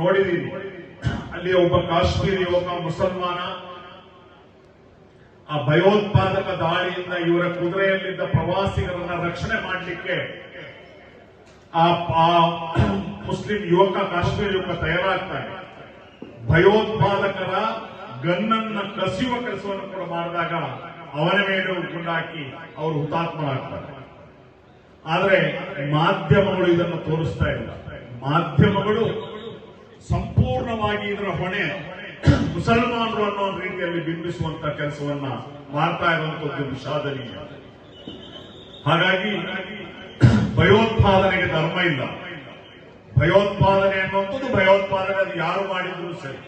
ನೋಡಿದೀನಿ. ಅಲ್ಲಿ ಒಬ್ಬ ಕಾಶ್ಮೀರಿ ಯುವಕ ಮುಸಲ್ಮಾನ ಆ ಭಯೋತ್ಪಾದಕ ದಾಳಿಯಿಂದ ಇವರ ಕುದುರೆಯಲ್ಲಿದ್ದ ಪ್ರವಾಸಿಗರನ್ನ ರಕ್ಷಣೆ ಮಾಡಲಿಕ್ಕೆ ಆ ಮುಸ್ಲಿಂ ಯುವಕ ಕಾಶ್ಮೀರಿ ಯುವಕ ತಯಾರಾಗ್ತಾರೆ. ಭಯೋತ್ಪಾದಕರ ಗನ್ನನ್ನ ಕಸಿಯುವ ಕೆಲಸವನ್ನು ಕೂಡ ಮಾಡಿದಾಗ ಅವನ ಮೇಲೆ ಗುಂಡಾಕಿ ಅವರು ಹುತಾತ್ಮರಾಗ್ತಾರೆ. ಆದರೆ ಮಾಧ್ಯಮಗಳು ಇದನ್ನು ತೋರಿಸ್ತಾ ಇಲ್ಲ. ಮಾಧ್ಯಮಗಳು ಸಂಪೂರ್ಣವಾಗಿ ಇದರ ಹೊಣೆ ಮುಸಲ್ಮಾನರು ಅನ್ನೋ ರೀತಿಯಲ್ಲಿ ಬಿಂಬಿಸುವಂತ ಕೆಲಸವನ್ನ ಮಾಡ್ತಾ ಇರುವಂತದ್ದು ವಿಷಾದನೀಯ. ಹಾಗಾಗಿ ಭಯೋತ್ಪಾದನೆಗೆ ಧರ್ಮ ಇಲ್ಲ. ಭಯೋತ್ಪಾದನೆ ಅನ್ನುವಂಥದ್ದು ಭಯೋತ್ಪಾದನೆ ಅದು ಯಾರು ಮಾಡಿದ್ರು ಸರಿ.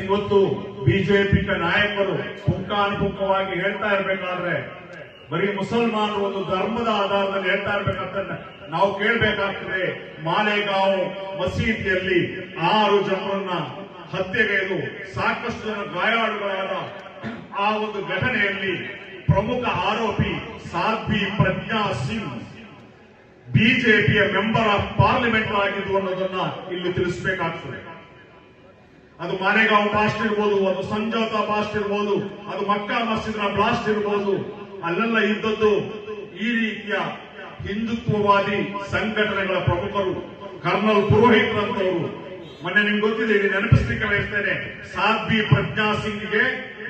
ಇವತ್ತು ಬಿಜೆಪಿ ನಾಯಕರು ಪುಂಖಾನುಪುಂಖವಾಗಿ ಹೇಳ್ತಾ ಇರಬೇಕಾದ್ರೆ ಬರೀ ಮುಸಲ್ಮಾನರು ಒಂದು ಧರ್ಮದ ಆಧಾರದಲ್ಲಿ ಹೇಳ್ತಾ ಇರ್ಬೇಕಂತ ನಾವು ಕೇಳಬೇಕಾಗ್ತದೆ. ಮಾಲೇಗಾಂವ್ ಮಸೀದಿಯಲ್ಲಿ 6 ಜನರನ್ನ ಹತ್ಯೆಗೈದು ಸಾಕಷ್ಟು ಜನ ಗಾಯಾಳುಗಳಾದ ಆ ಒಂದು ಘಟನೆಯಲ್ಲಿ ಪ್ರಮುಖ ಆರೋಪಿ ಸಾಧ್ವಿ ಪ್ರಜ್ಞಾ ಸಿಂಗ್ ಬಿಜೆಪಿಯ ಮೆಂಬರ್ ಆಫ್ ಪಾರ್ಲಿಮೆಂಟ್ ಆಗಿದ್ದು ಅನ್ನೋದನ್ನ ಇಲ್ಲಿ ತಿಳಿಸಬೇಕಾಗ್ತದೆ. ಅದು ಮಾಲೇಗಾಂವ್ ಬ್ಲಾಸ್ಟ್ ಇರ್ಬೋದು, ಅದು ಸಂಜೋತಾ ಬ್ಲಾಸ್ಟ್ ಇರ್ಬೋದು, ಅದು ಮಕ್ಕಾ ಮಸ್ಜಿದ್ನ ಬ್ಲಾಸ್ಟ್ ಇರ್ಬೋದು. ಅಲ್ಲೆಲ್ಲ ಇದ್ದದ್ದು ಈ ರೀತಿಯ ಹಿಂದುತ್ವವಾದಿ ಸಂಘಟನೆಗಳ ಪ್ರಮುಖರು, ಕರ್ನಲ್ ಪುರೋಹಿತರಂತವರು. ಮೊನ್ನೆ ನಿಮ್ಗೆ ಗೊತ್ತಿದೆ, ನೆನಪಿಸ್ಲಿಕ್ಕೆ ಬಯಸ್ತೇನೆ, ಸಾಧ್ವಿ ಪ್ರಜ್ಞಾ ಸಿಂಗ್ಗೆ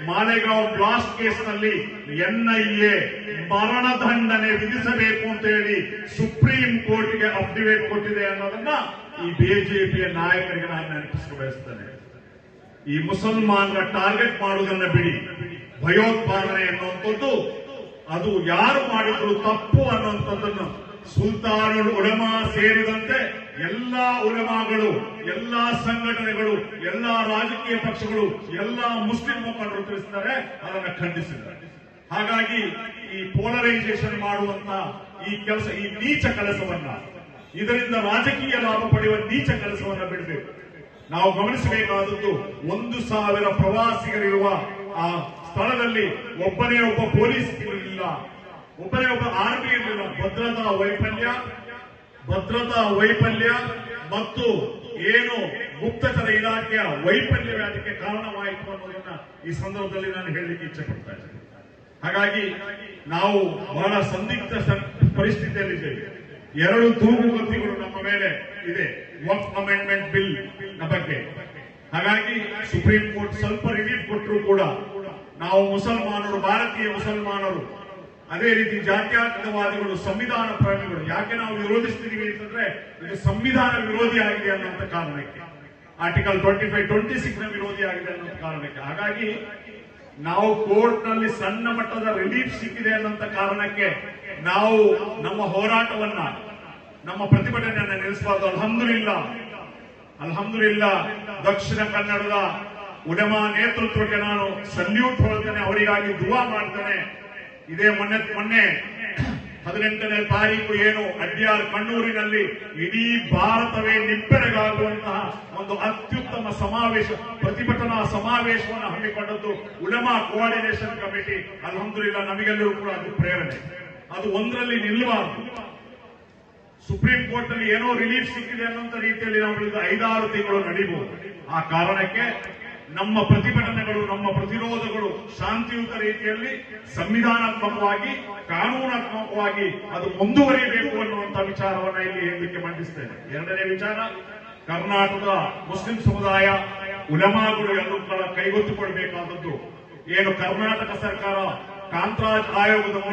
ಮಾಲೇಗಾಂವ್ ಬ್ಲಾಸ್ಟ್ ಕೇಸ್ನಲ್ಲಿ ಎನ್ಐಎ ಮರಣದಂಡನೆ ವಿಧಿಸಬೇಕು ಅಂತ ಹೇಳಿ ಸುಪ್ರೀಂ ಕೋರ್ಟ್ಗೆ ಅಫಿಡವಿಟ್ ಕೊಟ್ಟಿದೆ ಅನ್ನೋದನ್ನ ಈ ಬಿಜೆಪಿಯ ನಾಯಕರಿಗೆ ನಾನು ನೆನಪಿಸಲು ಬಯಸ್ತೇನೆ. ಈ ಮುಸಲ್ಮಾನರ ಟಾರ್ಗೆಟ್ ಮಾಡುವುದನ್ನ ಬಿಡಿ. ಭಯೋತ್ಪಾದನೆ ಅನ್ನುವಂಥದ್ದು ಅದು ಯಾರು ಮಾಡಿದ್ರು ತಪ್ಪು ಅನ್ನುವಂಥದ್ದನ್ನು ಸುಲ್ತಾನುಲ್ ಉಲಮಾ ಸೇರಿದಂತೆ ಎಲ್ಲಾ ಉಲಮಾಗಳು, ಎಲ್ಲಾ ಸಂಘಟನೆಗಳು, ಎಲ್ಲಾ ರಾಜಕೀಯ ಪಕ್ಷಗಳು, ಎಲ್ಲಾ ಮುಸ್ಲಿಂ ಮುಖಂಡರು ತಿಳಿಸಿದ್ದಾರೆ, ಅದನ್ನು ಖಂಡಿಸಿದ್ದಾರೆ. ಹಾಗಾಗಿ ಈ ಪೋಲರೈಸೇಷನ್ ಮಾಡುವಂತ ಈ ಕೆಲಸ, ಈ ನೀಚ ಕೆಲಸವನ್ನ, ಇದರಿಂದ ರಾಜಕೀಯ ಲಾಭ ಪಡೆಯುವ ನೀಚ ಕೆಲಸವನ್ನ ಬಿಡಬೇಕು. ನಾವು ಗಮನಿಸಬೇಕಾದದ್ದು 1,000 ಪ್ರವಾಸಿಗರಿರುವ ಆ ಸ್ಥಳದಲ್ಲಿ ಒಬ್ಬನೇ ಒಬ್ಬ ಪೊಲೀಸ್ ಇರಲಿಲ್ಲ, ಒಬ್ಬನೇ ಒಬ್ಬ ಆರ್ಮಿ ಇರಲಿಲ್ಲ. ಭದ್ರತಾ ವೈಫಲ್ಯ ಮತ್ತು ಏನು ಗುಪ್ತಚರ ಇಲಾಖೆಯ ವೈಫಲ್ಯವೇ ಅದಕ್ಕೆ ಕಾರಣವಾಯಿತು ಅನ್ನೋದನ್ನ ಈ ಸಂದರ್ಭದಲ್ಲಿ ನಾನು ಹೇಳಲಿಕ್ಕೆ ಇಚ್ಛೆ ಪಡ್ತಾ ಇದ್ದೇನೆ. ಹಾಗಾಗಿ ನಾವು ಬಹಳ ಸಂದಿಗ್ಧ ಪರಿಸ್ಥಿತಿಯಲ್ಲಿದ್ದೇವೆ. 2 ತೂಗುಗತಿಗಳು ನಮ್ಮ ಮೇಲೆ ಇದೆ ವಕ್ಫ್ ಅಮೆಂಡ್ಮೆಂಟ್ ಬಿಲ್ ಬಗ್ಗೆ. ಹಾಗಾಗಿ ಸುಪ್ರೀಂ ಕೋರ್ಟ್ ಸ್ವಲ್ಪ ರಿಲೀಫ್ ಕೊಟ್ಟರು ಕೂಡ ನಾವು ಮುಸಲ್ಮಾನರು, ಭಾರತೀಯ ಮುಸಲ್ಮಾನರು, ಅದೇ ರೀತಿ ಜಾತ್ಯತೀತವಾದಿಗಳು, ಸಂವಿಧಾನ ಪ್ರೇಮಿಗಳು ಯಾಕೆ ನಾವು ವಿರೋಧಿಸ್ತೀವಿ ಅಂತಂದ್ರೆ ಇದು ಸಂವಿಧಾನ ವಿರೋಧಿ ಆಗಿದೆ ಅನ್ನುವಂಥ ಕಾರಣಕ್ಕೆ, ಆರ್ಟಿಕಲ್ 25, 26 ವಿರೋಧಿ ಆಗಿದೆ ಅನ್ನೋ ಕಾರಣಕ್ಕೆ. ಹಾಗಾಗಿ ನಾವು ಕೋರ್ಟ್ ನಲ್ಲಿ ಸಣ್ಣ ಮಟ್ಟದ ರಿಲೀಫ್ ಸಿಕ್ಕಿದೆ ಅನ್ನೋಂಥ ಕಾರಣಕ್ಕೆ ನಾವು ನಮ್ಮ ಹೋರಾಟವನ್ನ, ನಮ್ಮ ಪ್ರತಿಭಟನೆಯನ್ನ ನಿಲ್ಲಿಸಬಾರದು. ಅಲ್ಹಮ್ದುಲಿಲ್ಲಾ ದಕ್ಷಿಣ ಕನ್ನಡದ ಉಲಮಾ ನೇತೃತ್ವಕ್ಕೆ ನಾನು ಸಲ್ಯೂಟ್ ಹೊರತೇನೆ, ಅವರಿಗಾಗಿ ದುವಾ ಮಾಡ್ತೇನೆ. ಇದೇ ಮೊನ್ನೆ 18ನೇ ತಾರೀಕು ಏನು ಅಡ್ಯಾರ್ ಕಣ್ಣೂರಿನಲ್ಲಿ ಇಡೀ ಭಾರತವೇ ನಿಬ್ಬೆರಗಾಗುವಂತಹ ಒಂದು ಅತ್ಯುತ್ತಮ ಸಮಾವೇಶ, ಪ್ರತಿಭಟನಾ ಸಮಾವೇಶವನ್ನು ಹಮ್ಮಿಕೊಂಡದ್ದು ಉಲಮಾ ಕೋಆರ್ಡಿನೇಷನ್ ಕಮಿಟಿ. ಅಲ್ಹಮ್ದುಲಿಲ್ಲಾ ನಮಗೆಲ್ಲರೂ ಕೂಡ ಅದು ಪ್ರೇರಣೆ. ಅದು ಒಂದರಲ್ಲಿ ನಿಲ್ಲಬಾರದು. ಸುಪ್ರೀಂ ಕೋರ್ಟ್ ನಲ್ಲಿ ಏನೋ ರಿಲೀಫ್ ಸಿಕ್ಕಿದೆ ಅನ್ನೋಂಥ ರೀತಿಯಲ್ಲಿ ನಾವು 5-6 ತಿಂಗಳು ನಡೀಬಹುದು. ಆ ಕಾರಣಕ್ಕೆ ನಮ್ಮ ಪ್ರತಿಭಟನೆಗಳು, ನಮ್ಮ ಪ್ರತಿರೋಧಗಳು ಶಾಂತಿಯುತ ರೀತಿಯಲ್ಲಿ, ಸಂವಿಧಾನಾತ್ಮಕವಾಗಿ, ಕಾನೂನಾತ್ಮಕವಾಗಿ ಅದು ಮುಂದುವರಿಯಬೇಕು ಅನ್ನುವಂಥ ವಿಚಾರವನ್ನ ಇಲ್ಲಿ ಹೇಳಲಿಕ್ಕೆ ಮಂಡಿಸ್ತೇನೆ. 2ನೇ ವಿಚಾರ, ಕರ್ನಾಟಕದ ಮುಸ್ಲಿಂ ಸಮುದಾಯ, ಉಲಮಾಗಳು ಎಲ್ಲರೂ ಕೈಗೊತ್ತಿಕೊಳ್ಬೇಕಾದದ್ದು ಏನು, ಕರ್ನಾಟಕ ಸರ್ಕಾರ ಕಾಂತರಾಜ್ ಆಯೋಗದ ಮೂಲಕ